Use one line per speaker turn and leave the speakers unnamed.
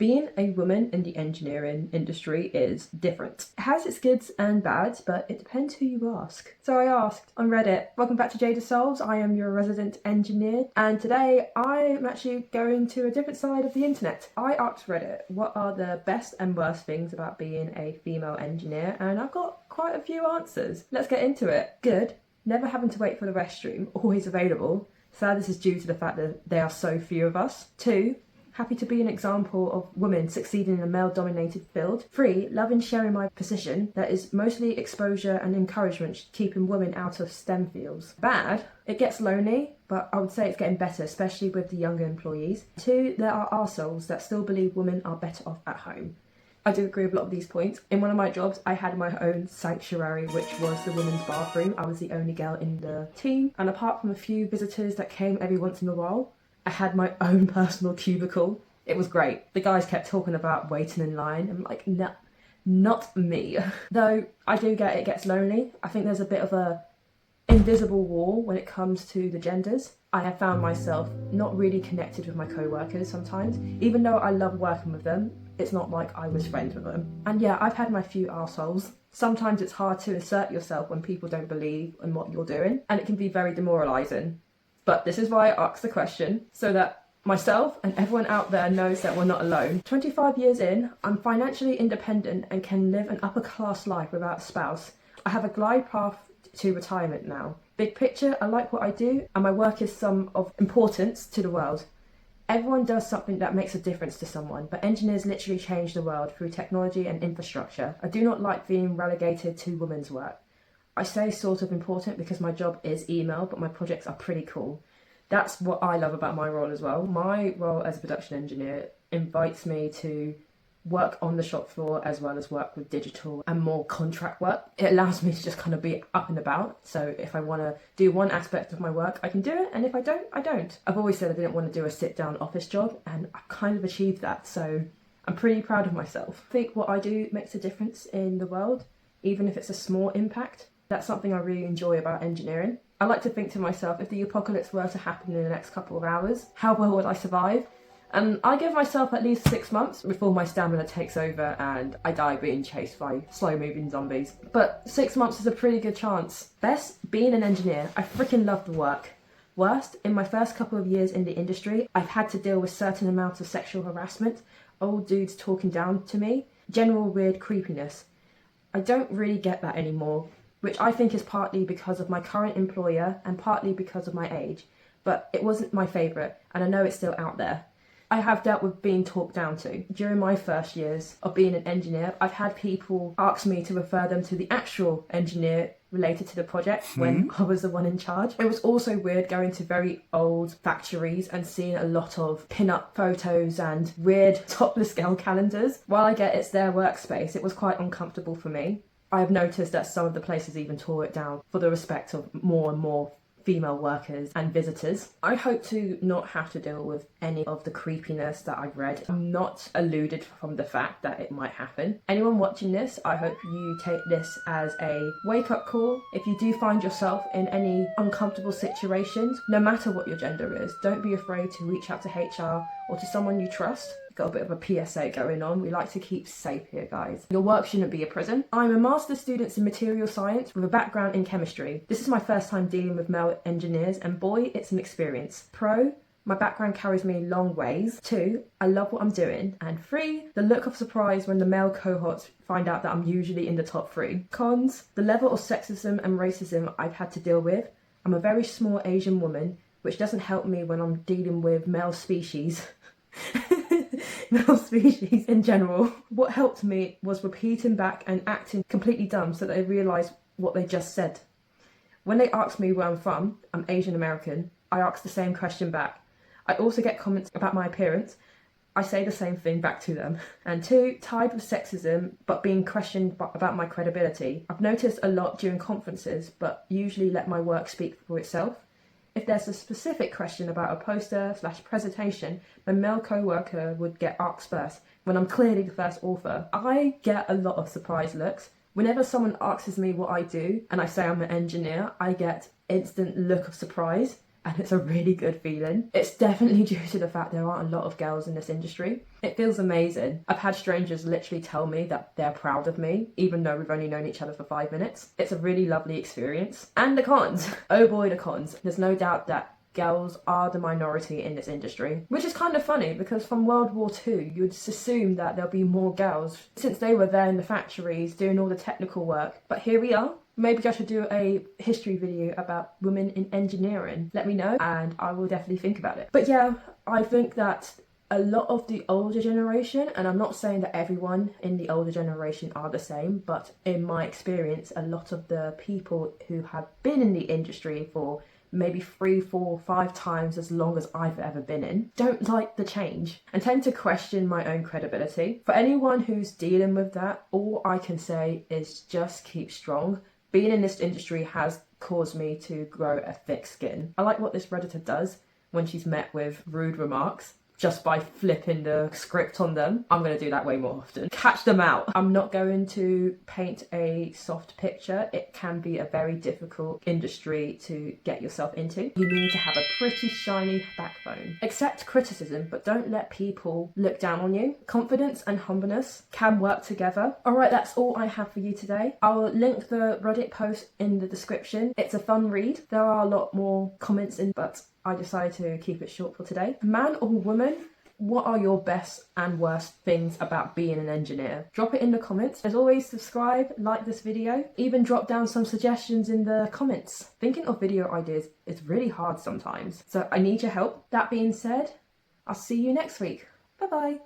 Being a woman in the engineering industry is different. It has its goods and bads, but it depends who you ask. So I asked on Reddit, welcome back to Jada Solves, I am your resident engineer, and today I'm actually going to a different side of the internet. I asked Reddit, what are the best and worst things about being a female engineer? And I've got quite a few answers. Let's get into it. Good, never having to wait for the restroom, always available. Sad this is due to the fact that there are so few of us. 2, happy to be an example of women succeeding in a male-dominated field. 3, loving sharing my position that is mostly exposure and encouragement, keeping women out of STEM fields. Bad, it gets lonely, but I would say it's getting better, especially with the younger employees. 2, there are arseholes that still believe women are better off at home. I do agree with a lot of these points. In one of my jobs, I had my own sanctuary, which was the women's bathroom. I was the only girl in the team, and apart from a few visitors that came every once in a while, I had my own personal cubicle. It was great. The guys kept talking about waiting in line. I'm like, no, not me. Though I do get it gets lonely. I think there's a bit of a invisible wall when it comes to the genders. I have found myself not really connected with my co-workers sometimes. Even though I love working with them, it's not like I was friends with them. And yeah, I've had my few arseholes. Sometimes it's hard to assert yourself when people don't believe in what you're doing, and it can be very demoralising. But this is why I asked the question, so that myself and everyone out there knows that we're not alone. 25 years in, I'm financially independent and can live an upper class life without a spouse. I have a glide path to retirement now. Big picture, I like what I do and my work is some of importance to the world. Everyone does something that makes a difference to someone, but engineers literally change the world through technology and infrastructure. I do not like being relegated to women's work. I say sort of important because my job is email, but my projects are pretty cool. That's what I love about my role as well. My role as a production engineer invites me to work on the shop floor as well as work with digital and more contract work. It allows me to just kind of be up and about. So if I want to do one aspect of my work, I can do it. And if I don't, I don't. I've always said I didn't want to do a sit-down office job, and I've kind of achieved that. So I'm pretty proud of myself. I think what I do makes a difference in the world, even if it's a small impact. That's something I really enjoy about engineering. I like to think to myself, if the apocalypse were to happen in the next couple of hours, how well would I survive? And I give myself at least 6 months before my stamina takes over and I die being chased by slow-moving zombies. But 6 months is a pretty good chance. Best, being an engineer. I freaking love the work. Worst, in my first couple of years in the industry, I've had to deal with certain amounts of sexual harassment, old dudes talking down to me, general weird creepiness. I don't really get that anymore, which I think is partly because of my current employer and partly because of my age, but it wasn't my favourite, and I know it's still out there. I have dealt with being talked down to. During my first years of being an engineer, I've had people ask me to refer them to the actual engineer related to the project when I was the one in charge. It was also weird going to very old factories and seeing a lot of pin-up photos and weird topless girl calendars. While I get it's their workspace, it was quite uncomfortable for me. I have noticed that some of the places even tore it down for the respect of more and more female workers and visitors. I hope to not have to deal with any of the creepiness that I've read. I'm not eluded from the fact that it might happen. Anyone watching this, I hope you take this as a wake-up call. If you do find yourself in any uncomfortable situations, no matter what your gender is, don't be afraid to reach out to HR or to someone you trust. Got a bit of a PSA going on. We like to keep safe here, guys. Your work shouldn't be a prison. I'm a master's student in material science with a background in chemistry. This is my first time dealing with male engineers, and boy, it's an experience. Pro, my background carries me long ways. 2, I love what I'm doing. And 3, the look of surprise when the male cohorts find out that I'm usually in the top 3. Cons, the level of sexism and racism I've had to deal with. I'm a very small Asian woman, which doesn't help me when I'm dealing with male species. Male species in general. What helped me was repeating back and acting completely dumb so that they realised what they just said. When they ask me where I'm from, I'm Asian American, I ask the same question back. I also get comments about my appearance. I say the same thing back to them. And 2, tired with sexism but being questioned about my credibility. I've noticed a lot during conferences but usually let my work speak for itself. If there's a specific question about a poster/presentation, my male co-worker would get asked first, when I'm clearly the first author. I get a lot of surprise looks. Whenever someone asks me what I do, and I say I'm an engineer, I get instant look of surprise. and it's a really good feeling. It's definitely due to the fact there aren't a lot of girls in this industry. It feels amazing. I've had strangers literally tell me that they're proud of me, even though we've only known each other for 5 minutes. It's a really lovely experience. And the cons. Oh boy, the cons. There's no doubt that girls are the minority in this industry, which is kind of funny because from World War II you'd assume that there'll be more girls since they were there in the factories doing all the technical work. But here we are. Maybe I should do a history video about women in engineering. Let me know and I will definitely think about it. But yeah, I think that a lot of the older generation, and I'm not saying that everyone in the older generation are the same, but in my experience, a lot of the people who have been in the industry for maybe 3, 4, 5 times as long as I've ever been in, don't like the change and tend to question my own credibility. For anyone who's dealing with that, all I can say is just keep strong. Being in this industry has caused me to grow a thick skin. I like what this Redditor does when she's met with rude remarks. Just by flipping the script on them. I'm going to do that way more often. Catch them out. I'm not going to paint a soft picture. It can be a very difficult industry to get yourself into. You need to have a pretty shiny backbone. Accept criticism, but don't let people look down on you. Confidence and humbleness can work together. Alright, that's all I have for you today. I'll link the Reddit post in the description. It's a fun read. There are a lot more comments in, but I decided to keep it short for today. Man or woman, what are your best and worst things about being an engineer? Drop it in the comments. As always, subscribe, like this video, even drop down some suggestions in the comments. Thinking of video ideas is really hard sometimes, so I need your help. That being said, I'll see you next week. Bye bye.